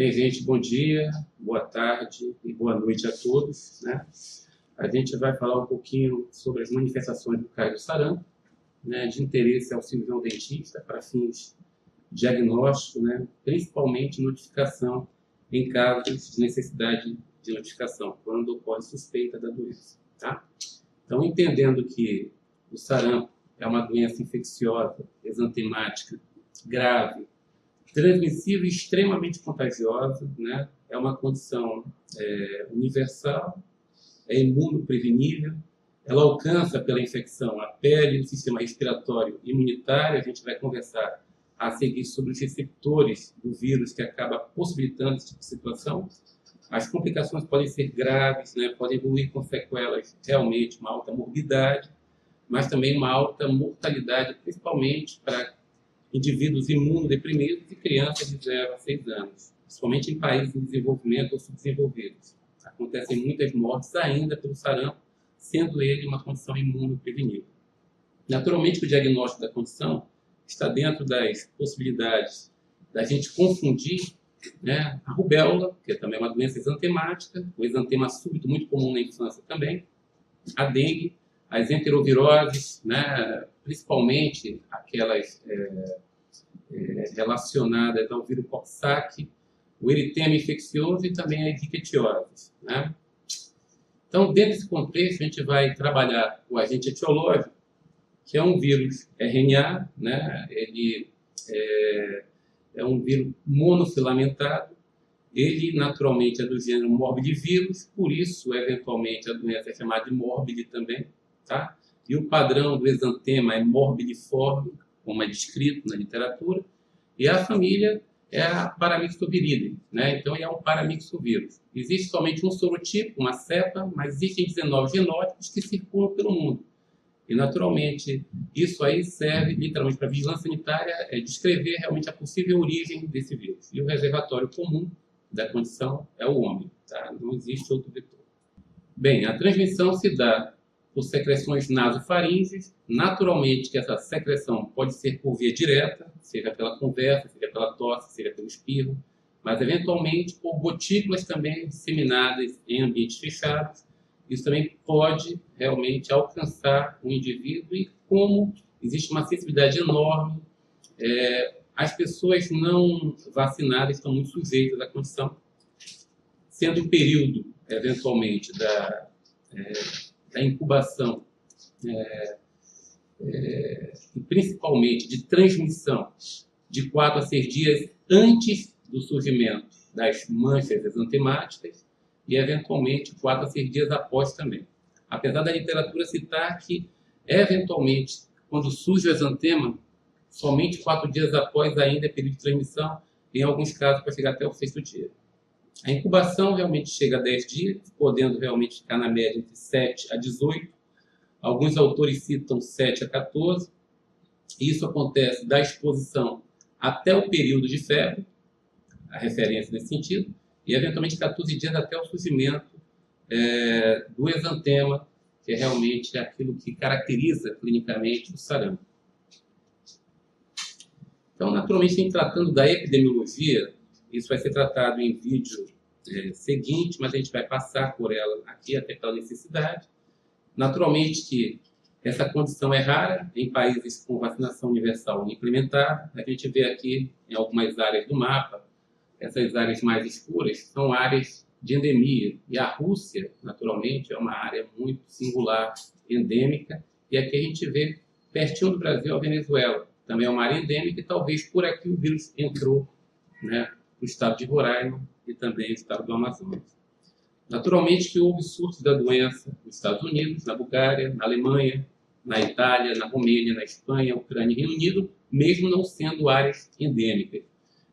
Bem, gente, bom dia, boa tarde e boa noite a todos, né? A gente vai falar um pouquinho sobre as manifestações do caso do sarampo, né, de interesse ao cirurgião dentista para fins diagnósticos, né, principalmente notificação em casos de necessidade de notificação, quando ocorre suspeita da doença, tá? Então, entendendo que o sarampo é uma doença infecciosa, exantemática, grave, transmissível e extremamente contagiosa, né? É uma condição universal, é imunoprevenível, ela alcança pela infecção a pele, o sistema respiratório e imunitário. A gente vai conversar a seguir sobre os receptores do vírus que acaba possibilitando esse tipo de situação. As complicações podem ser graves, né? Podem evoluir com sequelas, realmente uma alta morbidade, mas também uma alta mortalidade, principalmente para indivíduos imunodeprimidos e crianças de 0 a 6 anos, principalmente em países em desenvolvimento ou subdesenvolvidos. Acontecem muitas mortes ainda pelo sarampo, sendo ele uma condição imunoprevenível. Naturalmente, o diagnóstico da condição está dentro das possibilidades da gente confundir, né, a rubéola, que é também uma doença exantemática, o exantema súbito muito comum na infância também, a dengue, as enteroviroses, né, principalmente aquelas relacionadas ao vírus Coxsackie, o eritema infeccioso e também a rickettsiosis, né? Então, dentro desse contexto, a gente vai trabalhar o agente etiológico, que é um vírus RNA, né? Ele é um vírus monofilamentado. Ele, naturalmente, é do gênero morbillivirus, por isso, eventualmente, a doença é chamada de morbili também, tá? E o padrão do exantema é morbilliforme, como é descrito na literatura, e a família é a Paramyxoviridae, né? Então, ele é um paramyxovírus. Existe somente um sorotipo, uma cepa, mas existem 19 genótipos que circulam pelo mundo. E, naturalmente, isso aí serve literalmente para a vigilância sanitária, descrever realmente a possível origem desse vírus. E o reservatório comum da condição é o homem, tá? Não existe outro vetor. Bem, a transmissão se dá por secreções nasofaríngeas. Naturalmente que essa secreção pode ser por via direta, seja pela conversa, seja pela tosse, seja pelo espirro, mas eventualmente por gotículas também disseminadas em ambientes fechados. Isso também pode realmente alcançar o indivíduo, e como existe uma sensibilidade enorme, as pessoas não vacinadas estão muito sujeitas à condição, sendo o período, eventualmente, da incubação, e principalmente de transmissão, de 4 a 6 dias antes do surgimento das manchas exantemáticas e, eventualmente, 4 a 6 dias após também. Apesar da literatura citar que, eventualmente, quando surge o exantema, somente 4 dias após ainda é período de transmissão, em alguns casos para chegar até o 6º dia. A incubação realmente chega a 10 dias, podendo realmente ficar na média entre 7 a 18. Alguns autores citam 7 a 14. Isso acontece da exposição até o período de febre, a referência nesse sentido, e eventualmente 14 dias até o surgimento do exantema, que é realmente aquilo que caracteriza clinicamente o sarampo. Então, naturalmente, em tratando da epidemiologia, isso vai ser tratado em vídeo seguinte, mas a gente vai passar por ela aqui até pela necessidade. Naturalmente que essa condição é rara em países com vacinação universal implementada. A gente vê aqui em algumas áreas do mapa, essas áreas mais escuras são áreas de endemia. E a Rússia, naturalmente, é uma área muito singular, endêmica. E aqui a gente vê, pertinho do Brasil, a Venezuela. Também é uma área endêmica e talvez por aqui o vírus entrou, né, no estado de Roraima e também no estado do Amazonas. Naturalmente que houve surtos da doença nos Estados Unidos, na Bulgária, na Alemanha, na Itália, na Romênia, na Espanha, Ucrânia e Reino Unido, mesmo não sendo áreas endêmicas.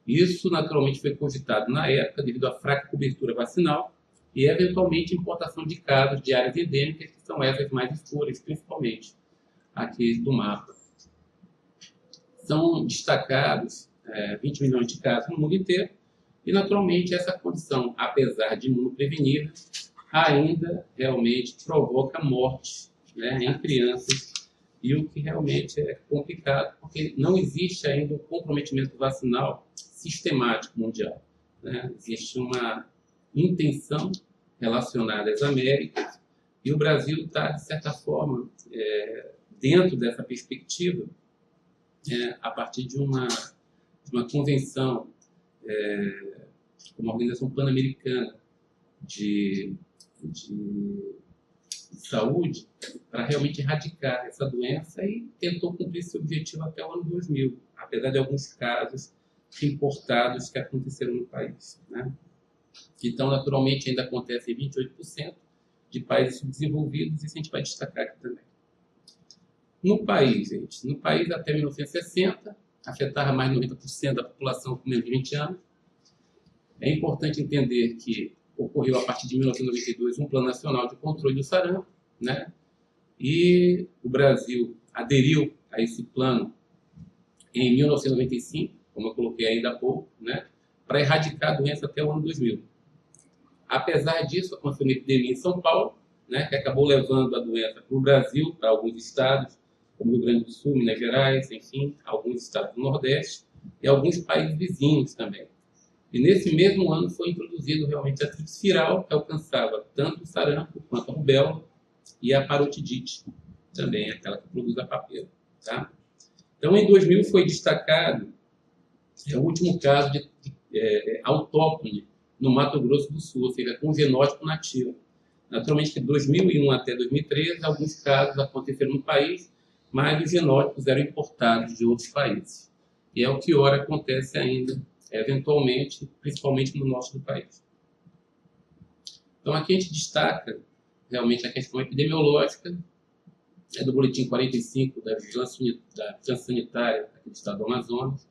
Isso, naturalmente, foi cogitado na época devido à fraca cobertura vacinal e, eventualmente, importação de casos de áreas endêmicas, que são essas mais escuras, principalmente aqui do mapa. São destacados 20 milhões de casos no mundo inteiro e, naturalmente, essa condição, apesar de imunoprevenível, ainda realmente provoca morte, né, em crianças, e o que realmente é complicado, porque não existe ainda um comprometimento vacinal sistemático mundial. né? Existe uma intenção relacionada às Américas e o Brasil está, de certa forma, dentro dessa perspectiva, a partir de uma convenção, uma organização pan-americana de saúde, para realmente erradicar essa doença e tentou cumprir esse objetivo até o ano 2000, apesar de alguns casos importados que aconteceram no país, né? Então, naturalmente, ainda acontece em 28% de países subdesenvolvidos, isso a gente vai destacar aqui também. No país, gente, no país até 1960, afetava mais de 90% da população com menos de 20 anos. É importante entender que ocorreu a partir de 1992 um Plano Nacional de Controle do Sarampo, né? E o Brasil aderiu a esse plano em 1995, como eu coloquei ainda há pouco, né? Para erradicar a doença até o ano 2000. Apesar disso, aconteceu uma epidemia em São Paulo, né? Que acabou levando a doença para o Brasil, para alguns estados, como Rio Grande do Sul, Minas Gerais, enfim, alguns estados do Nordeste e alguns países vizinhos também. E nesse mesmo ano foi introduzido realmente a tríplice viral, que alcançava tanto o sarampo quanto a rubéola e a parotidite, também aquela que produz a papeira. Tá? Então, em 2000 foi destacado o último caso de autóctone no Mato Grosso do Sul, ou seja, com genótipo nativo. Naturalmente, de 2001 até 2013, alguns casos aconteceram no país, mas os genótipos eram importados de outros países. E é o que ora acontece ainda, eventualmente, principalmente no norte do país. Então, aqui a gente destaca realmente a questão epidemiológica, do boletim 45 da Vigilância Sanitária aqui do estado do Amazonas,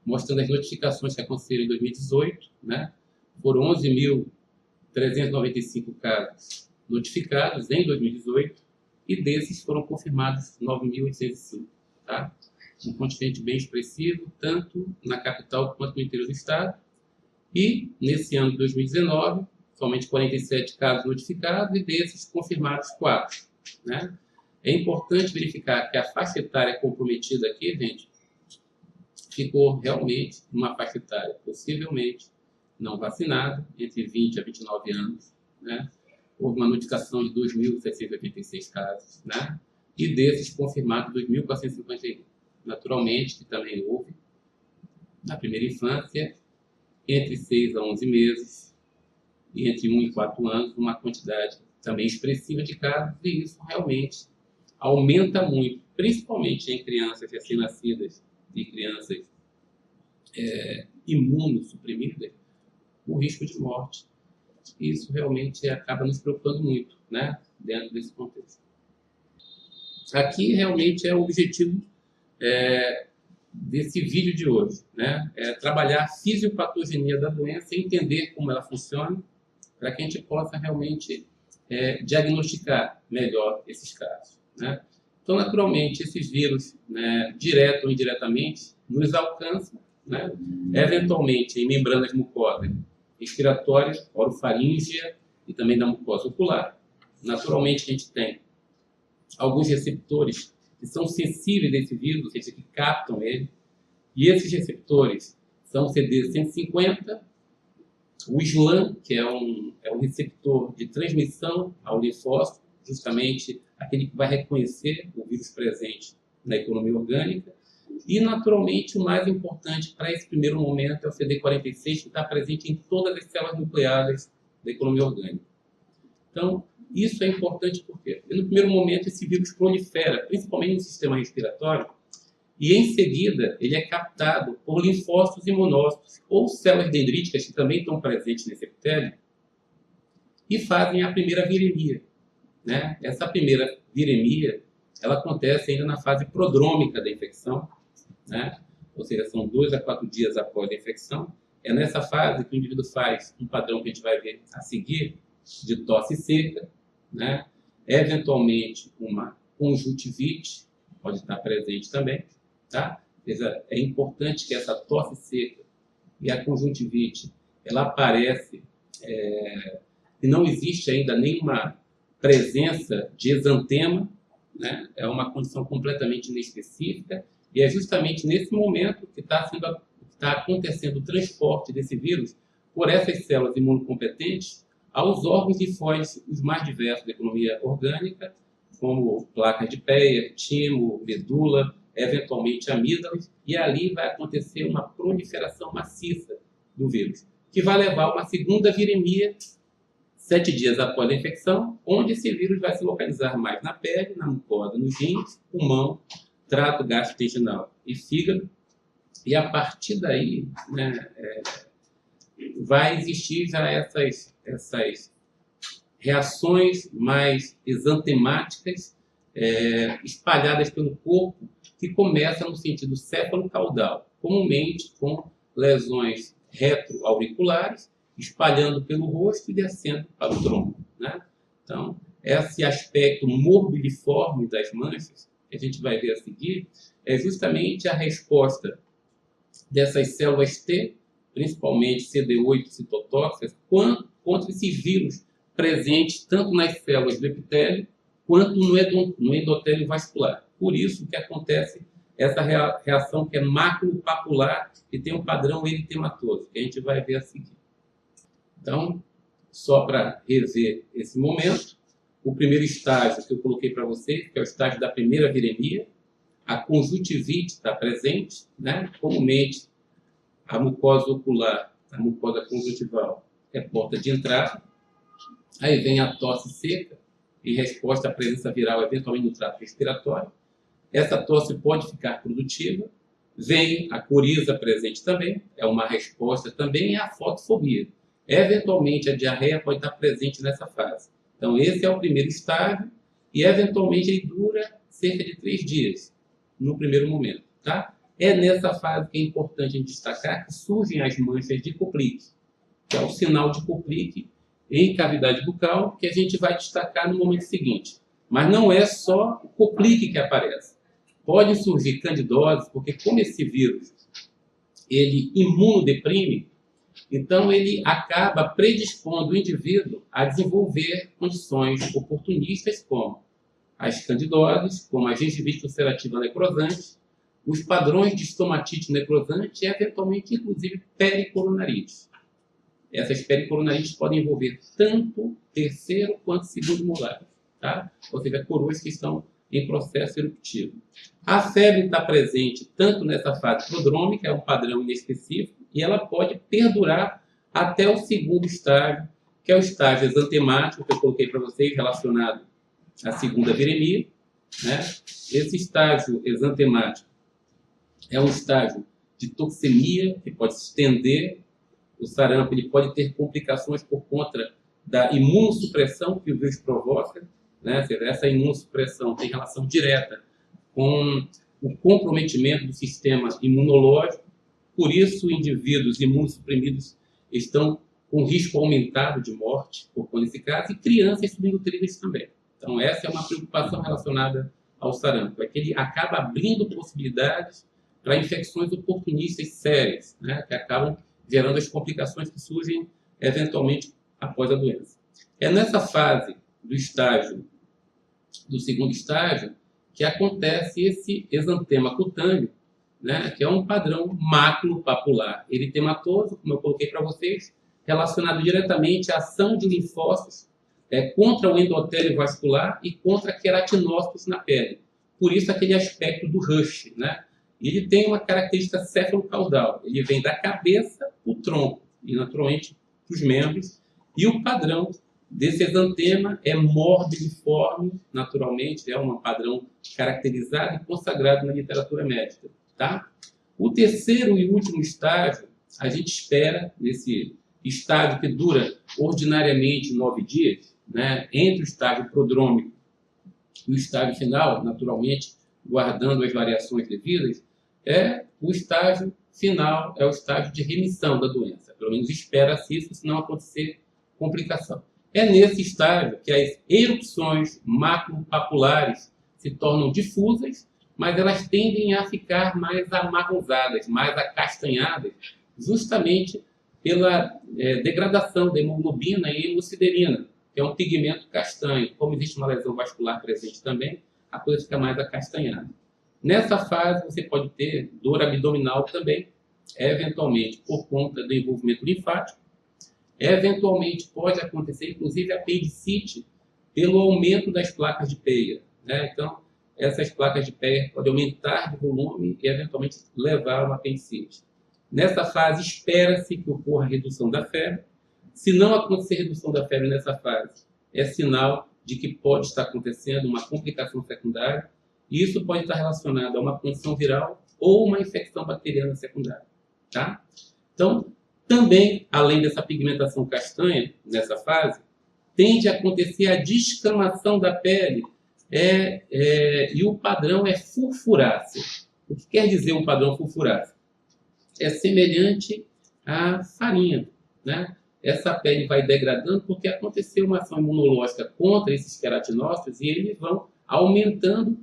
mostrando as notificações que aconteceram em 2018, né? Foram 11.395 casos notificados em 2018 e desses foram confirmados 9.805, tá? Um contingente bem expressivo, tanto na capital quanto no interior do estado. E, nesse ano de 2019, somente 47 casos notificados e desses confirmados 4. Né? É importante verificar que a faixa etária comprometida aqui, gente, ficou realmente uma faixa etária possivelmente não vacinada, entre 20 a 29 anos. Né? Houve uma notificação de 2.786 casos, né? E desses confirmados 2.451. Naturalmente, que também houve, na primeira infância, entre 6 a 11 meses e entre 1 e 4 anos, uma quantidade também expressiva de casos, e isso realmente aumenta muito, principalmente em crianças recém-nascidas e crianças imunossuprimidas, o risco de morte. Isso realmente acaba nos preocupando muito, né, dentro desse contexto. Aqui realmente é o objetivo desse vídeo de hoje, né? Trabalhar a fisiopatogenia da doença e entender como ela funciona, para que a gente possa realmente diagnosticar melhor esses casos, né? Então, naturalmente, esses vírus, né, direto ou indiretamente, nos alcançam, né, eventualmente em membranas mucosas respiratórias, orofaríngea e também da mucosa ocular. Naturalmente, a gente tem alguns receptores que são sensíveis a esse vírus, ou seja, que captam ele. E esses receptores são o CD150, o SLAM, que é um receptor de transmissão ao linfócito, justamente aquele que vai reconhecer o vírus presente na economia orgânica. E, naturalmente, o mais importante para esse primeiro momento é o CD46, que está presente em todas as células nucleadas da economia orgânica. Então, isso é importante porque, no primeiro momento, esse vírus prolifera, principalmente no sistema respiratório, e em seguida ele é captado por linfócitos e monócitos, ou células dendríticas que também estão presentes nesse epitélio, e fazem a primeira viremia, né? Essa primeira viremia, ela acontece ainda na fase prodrômica da infecção, né? Ou seja, são 2 a 4 dias após a infecção. É nessa fase que o indivíduo faz um padrão que a gente vai ver a seguir, de tosse seca, né? Eventualmente uma conjuntivite pode estar presente também, tá? É importante que essa tosse seca e a conjuntivite ela aparece e não existe ainda nenhuma presença de exantema, né? É uma condição completamente inespecífica e é justamente nesse momento que está acontecendo o transporte desse vírus por essas células imunocompetentes aos órgãos linfóides os mais diversos da economia orgânica, como placas de Peyer, timo, medula, eventualmente amígdalas, e ali vai acontecer uma proliferação maciça do vírus, que vai levar a uma segunda viremia 7 dias após a infecção, onde esse vírus vai se localizar mais na pele, na mucosa, nos rins, pulmão, trato gastrointestinal e fígado, e a partir daí, né, vai existir já essas reações mais exantemáticas espalhadas pelo corpo, que começam no sentido céfalo-caudal, comumente com lesões retroauriculares, espalhando pelo rosto e descendo para o tronco, né? Então, esse aspecto morbiliforme das manchas, que a gente vai ver a seguir, é justamente a resposta dessas células T, principalmente CD8 citotóxicas, contra esses vírus presentes tanto nas células do epitélio quanto no endotélio vascular. Por isso que acontece essa reação que é maculopapular e tem um padrão eritematoso, que a gente vai ver a seguir. Então, só para rever esse momento, o primeiro estágio que eu coloquei para vocês, que é o estágio da primeira viremia, a conjuntivite está presente, né? Comumente a mucosa ocular, a mucosa conjuntival é porta de entrada, aí vem a tosse seca, em resposta à presença viral, eventualmente no trato respiratório. Essa tosse pode ficar produtiva, vem a coriza presente também, é uma resposta também, e a fotofobia. Eventualmente, a diarreia pode estar presente nessa fase. Então, esse é o primeiro estágio e, eventualmente, ele dura cerca de 3 dias, no primeiro momento. Tá? É nessa fase que é importante a gente destacar que surgem as manchas de Koplik, que é o sinal de Koplik em cavidade bucal, que a gente vai destacar no momento seguinte. Mas não é só o Koplik que aparece. Pode surgir candidose, porque como esse vírus ele imunodeprime, então ele acaba predispondo o indivíduo a desenvolver condições oportunistas como as candidoses, como a gengivite ulcerativa necrosante, os padrões de estomatite necrosante e, eventualmente, inclusive, pericoronarites. Essas pericoronarites podem envolver tanto terceiro quanto segundo molar, tá? Ou seja, coroas que estão em processo eruptivo. A febre está presente tanto nessa fase prodrômica, é um padrão inespecífico, e ela pode perdurar até o segundo estágio, que é o estágio exantemático, que eu coloquei para vocês, relacionado à segunda viremia, né? Esse estágio exantemático é um estágio de toxemia, que pode se estender. O sarampo ele pode ter complicações por conta da imunossupressão que o vírus provoca, né? Essa imunossupressão tem relação direta com o comprometimento do sistema imunológico. Por isso, indivíduos imunossuprimidos estão com risco aumentado de morte por conta desse caso, e crianças subnutridas também. Então, essa é uma preocupação relacionada ao sarampo, é que ele acaba abrindo possibilidades para infecções oportunistas sérias, né, que acabam gerando as complicações que surgem eventualmente após a doença. É nessa fase do segundo estágio, que acontece esse exantema cutâneo, né, que é um padrão maculopapular eritematoso, como eu coloquei para vocês, relacionado diretamente à ação de linfócitos contra o endotélio vascular e contra queratinócitos na pele. Por isso, aquele aspecto do rush, né? Ele tem uma característica céfalo-caudal. Ele vem da cabeça para o tronco e, naturalmente, para os membros. E o padrão desse exantema é morbiliforme, naturalmente, é um padrão caracterizado e consagrado na literatura médica. Tá? O terceiro e último estágio, a gente espera, nesse estágio que dura ordinariamente 9 dias, né, entre o estágio prodrômico e o estágio final, naturalmente, guardando as variações devidas, é o estágio final, é o estágio de remissão da doença. Pelo menos espera-se isso, se não acontecer complicação. É nesse estágio que as erupções maculopapulares se tornam difusas, mas elas tendem a ficar mais amarronzadas, mais acastanhadas, justamente pela degradação da hemoglobina e hemociderina, que é um pigmento castanho. Como existe uma lesão vascular presente também, a coisa fica mais acastanhada. Nessa fase, você pode ter dor abdominal também, eventualmente por conta do envolvimento linfático, Eventualmente pode acontecer, inclusive, apendicite pelo aumento das placas de Peyer, né? Então, essas placas de Peyer podem aumentar de volume e, eventualmente, levar a uma apendicite. Nessa fase, espera-se que ocorra redução da febre. Se não acontecer redução da febre nessa fase, é sinal de que pode estar acontecendo uma complicação secundária, e isso pode estar relacionado a uma condição viral ou uma infecção bacteriana secundária, tá? Então, também, além dessa pigmentação castanha, nessa fase, tende a acontecer a descamação da pele, e o padrão é furfuráceo. O que quer dizer um padrão furfuráceo? É semelhante à farinha, né? Essa pele vai degradando porque aconteceu uma ação imunológica contra esses queratinócitos e eles vão aumentando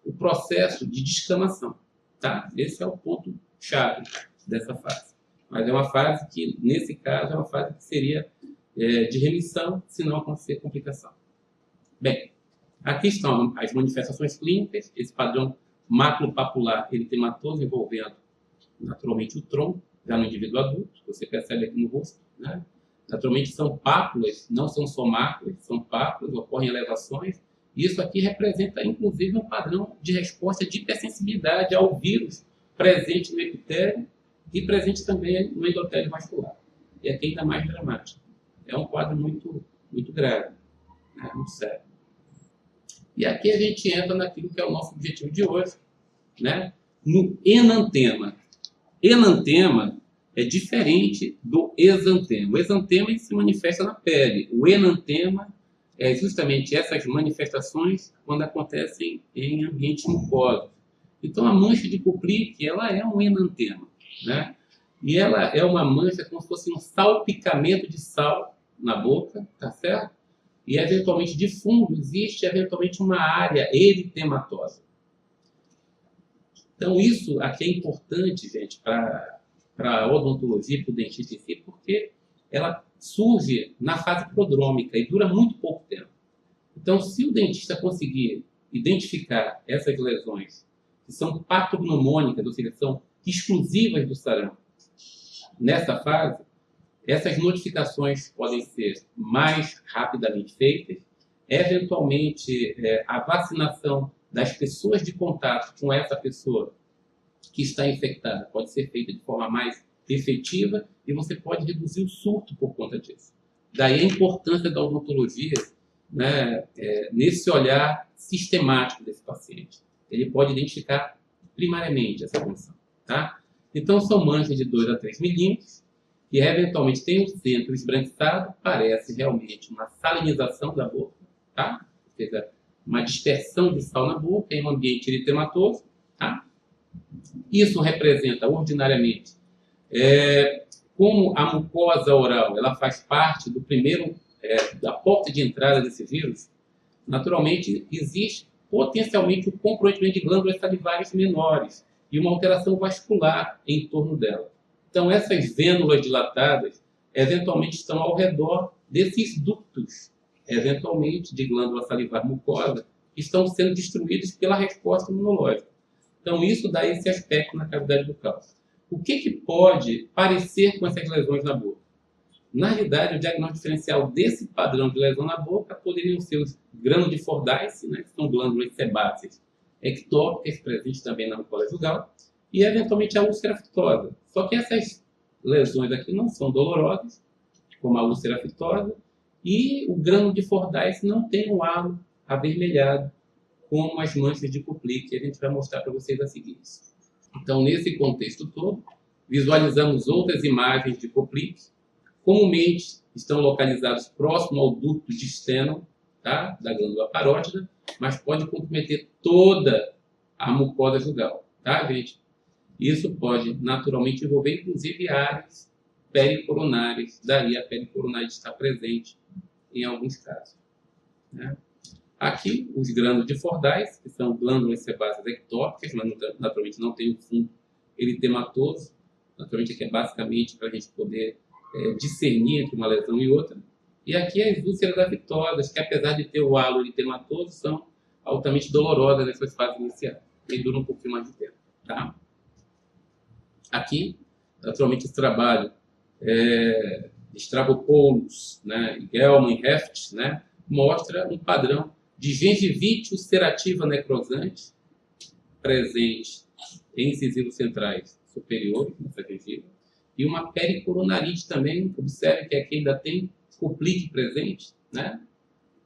o processo de descamação, tá? Esse é o ponto chave dessa fase. Mas é uma fase que, nesse caso, é uma fase que seria de remissão, se não acontecer complicação. Bem, aqui estão as manifestações clínicas, esse padrão maculopapular eritematoso envolvendo naturalmente o tronco, já no indivíduo adulto, você percebe aqui no rosto, né? Naturalmente são pápulas, não são só máculas, são pápulas, ocorrem elevações. Isso aqui representa, inclusive, um padrão de resposta de hipersensibilidade ao vírus presente no epitélio e presente também no endotélio vascular. E aqui ainda mais dramático. É um quadro muito, muito grave, né? Muito sério. E aqui a gente entra naquilo que é o nosso objetivo de hoje, né? No enantema. Enantema é diferente do exantema. O exantema se manifesta na pele. O enantema é justamente essas manifestações quando acontecem em ambientes mucosos. Então, a mancha de Kuplik, ela é um enantema, né? E ela é uma mancha como se fosse um salpicamento de sal na boca, tá certo? E, eventualmente, de fundo, existe, eventualmente, uma área eritematosa. Então, isso aqui é importante, gente, para a odontologia, para o dentista em si, porque ela surge na fase prodrômica e dura muito pouco tempo. Então, se o dentista conseguir identificar essas lesões, que são patognomônicas, ou seja, são exclusivas do sarampo, nessa fase, essas notificações podem ser mais rapidamente feitas, eventualmente a vacinação das pessoas de contato com essa pessoa que está infectada pode ser feita de forma mais efetiva e você pode reduzir o surto por conta disso. Daí a importância da odontologia, né, nesse olhar sistemático desse paciente. Ele pode identificar primariamente essa condição, tá? Então são manchas de 2 a 3 milímetros, que eventualmente tem um centro esbranquiçado, parece realmente uma salinização da boca, tá? Ou seja, uma dispersão de sal na boca em um ambiente eritematoso, tá? Isso representa ordinariamente, como a mucosa oral, ela faz parte do primeiro, da porta de entrada desse vírus, naturalmente existe potencialmente o comprometimento de glândulas salivares menores e uma alteração vascular em torno dela. Então, essas vênulas dilatadas, eventualmente, estão ao redor desses ductos, eventualmente, de glândula salivar mucosa, que estão sendo destruídos pela resposta imunológica. Então, isso dá esse aspecto na cavidade bucal. O que pode parecer com essas lesões na boca? Na realidade, o diagnóstico diferencial desse padrão de lesão na boca poderiam ser os grânulos de Fordyce, né, que são glândulas sebáceas ectópicas, presentes também na mucosa jugal, e, eventualmente, a úlcera aftosa. Só que essas lesões aqui não são dolorosas, como a úlcera aftosa, e o grânulo de Fordyce não tem um halo avermelhado, como as manchas de Kuplik, que a gente vai mostrar para vocês a seguir. Então, nesse contexto todo, visualizamos outras imagens de Kuplik, comumente estão localizados próximo ao ducto de Stenon, tá? Da glândula parótida, mas pode comprometer toda a mucosa jugal, tá, gente? Isso pode naturalmente envolver, inclusive, áreas pericoronárias, daí a pericoronária está presente em alguns casos, né? Aqui, os grânulos de Fordyce, que são glândulas sebáceas ectópicas, mas naturalmente não tem o fundo eritematoso. Naturalmente, aqui é basicamente para a gente poder discernir entre uma lesão e outra. E aqui as úlceras afitosas, que apesar de ter o halo eritematoso, são altamente dolorosas nessas fases iniciais. E duram um pouquinho mais de tempo, tá? Aqui, naturalmente, esse trabalho Stavropoulos, né, e Gelman e Heft, né, mostra um padrão de gengivite ulcerativa necrosante presente em incisivos centrais superiores, nessa gengiva, e uma pericoronarite também. Observe que aqui ainda tem complique presente, né,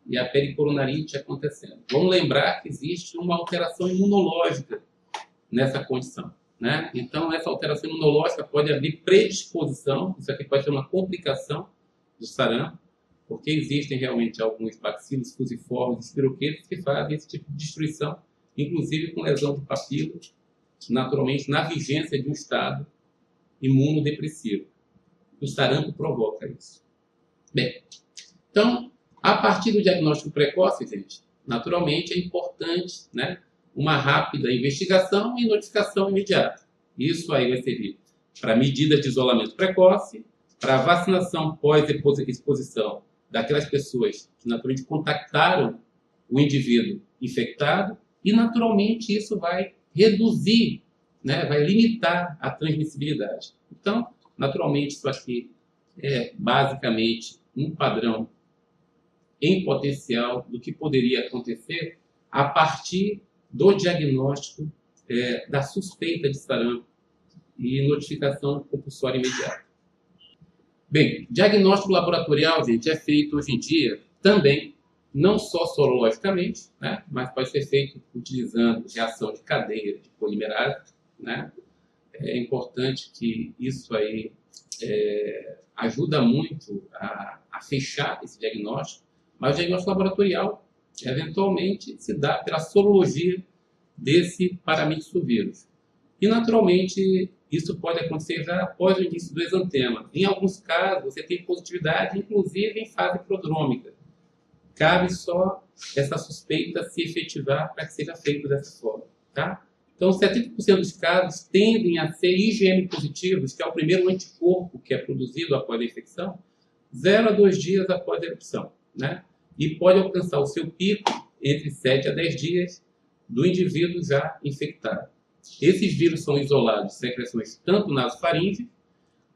e a pericoronarite acontecendo. Vamos lembrar que existe uma alteração imunológica nessa condição, né? Então, essa alteração imunológica pode abrir predisposição, isso aqui pode ser uma complicação do sarampo, porque existem realmente alguns bacilos fusiformes e espiroquetas que fazem esse tipo de destruição, inclusive com lesão de papila, naturalmente na vigência de um estado imunodepressivo. O sarampo provoca isso. Bem, então, a partir do diagnóstico precoce, gente, naturalmente é importante, né, uma rápida investigação e notificação imediata. Isso aí vai servir para medidas de isolamento precoce, para vacinação pós-exposição daquelas pessoas que naturalmente contactaram o indivíduo infectado, e naturalmente isso vai reduzir, né, vai limitar a transmissibilidade. Então, naturalmente, isso aqui é basicamente um padrão em potencial do que poderia acontecer a partir do diagnóstico da suspeita de sarampo e notificação compulsória imediata. Bem, diagnóstico laboratorial, gente, é feito hoje em dia também, não só sorologicamente, né, mas pode ser feito utilizando reação de cadeia de polimerase, né. É importante que isso aí ajuda muito a fechar esse diagnóstico, mas o diagnóstico laboratorial, eventualmente, se dá pela sorologia desse paramyxovírus. E, naturalmente, isso pode acontecer já após o início do exantema. Em alguns casos, você tem positividade, inclusive em fase prodrômica. Cabe só essa suspeita se efetivar para que seja feito dessa forma, tá? Então, 70% dos casos tendem a ser IgM positivos, que é o primeiro anticorpo que é produzido após a infecção, 0 a 2 dias após a erupção, né? E pode alcançar o seu pico entre 7 a 10 dias do indivíduo já infectado. Esses vírus são isolados de secreções tanto nasofaríngeo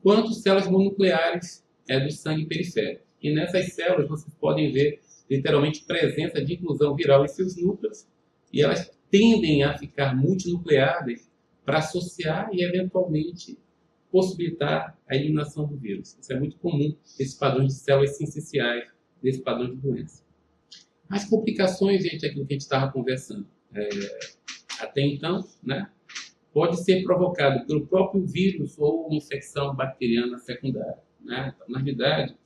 quanto células mononucleares do sangue periférico. E nessas células vocês podem ver literalmente presença de inclusão viral em seus núcleos, e elas tendem a ficar multinucleadas para associar e eventualmente possibilitar a eliminação do vírus. Isso é muito comum, esses padrões de células sinciciais, desse padrão de doença. As complicações, gente, é aquilo que a gente estava conversando. Até então, né, pode ser provocado pelo próprio vírus ou uma infecção bacteriana secundária, né? Então, na realidade,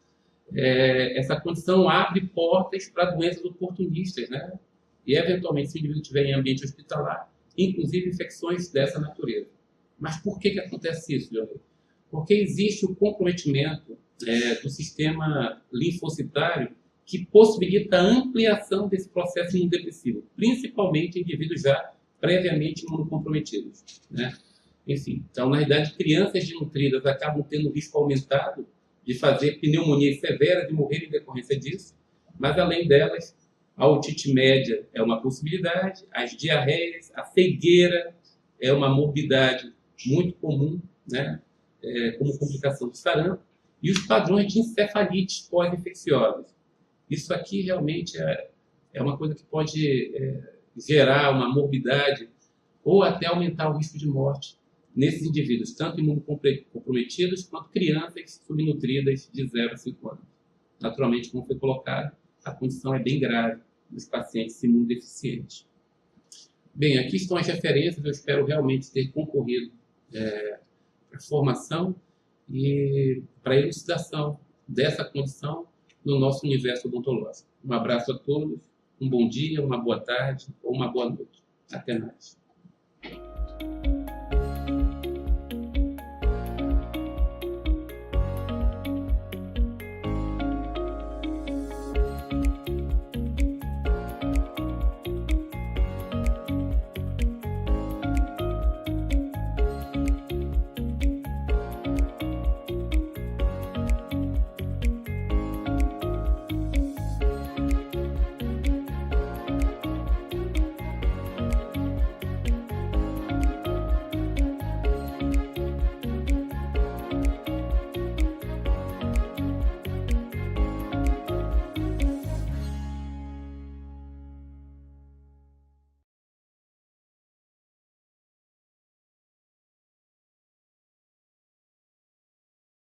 essa condição abre portas para doenças oportunistas, né? E, eventualmente, se o indivíduo estiver em ambiente hospitalar, inclusive infecções dessa natureza. Mas por que acontece isso, Leonel? Porque existe o comprometimento do sistema linfocitário que possibilita a ampliação desse processo imunodepressivo, principalmente em indivíduos já previamente imunocomprometidos, né? Enfim, então, na realidade, crianças desnutridas acabam tendo um risco aumentado de fazer pneumonias severas e morrer em decorrência disso, mas, além delas, a otite média é uma possibilidade, as diarreias, a cegueira é uma morbidade muito comum, né, como complicação do sarampo, e os padrões de encefalites pós-infecciosas. Isso aqui realmente é uma coisa que pode gerar uma morbidade ou até aumentar o risco de morte nesses indivíduos, tanto imunocomprometidos quanto crianças subnutridas de 0 a 5 anos. Naturalmente, como foi colocado, a condição é bem grave dos pacientes imunodeficientes. Bem, aqui estão as referências, eu espero realmente ter concorrido para a formação e para a elucidação dessa condição no nosso universo odontológico. Um abraço a todos, um bom dia, uma boa tarde ou uma boa noite. Até mais.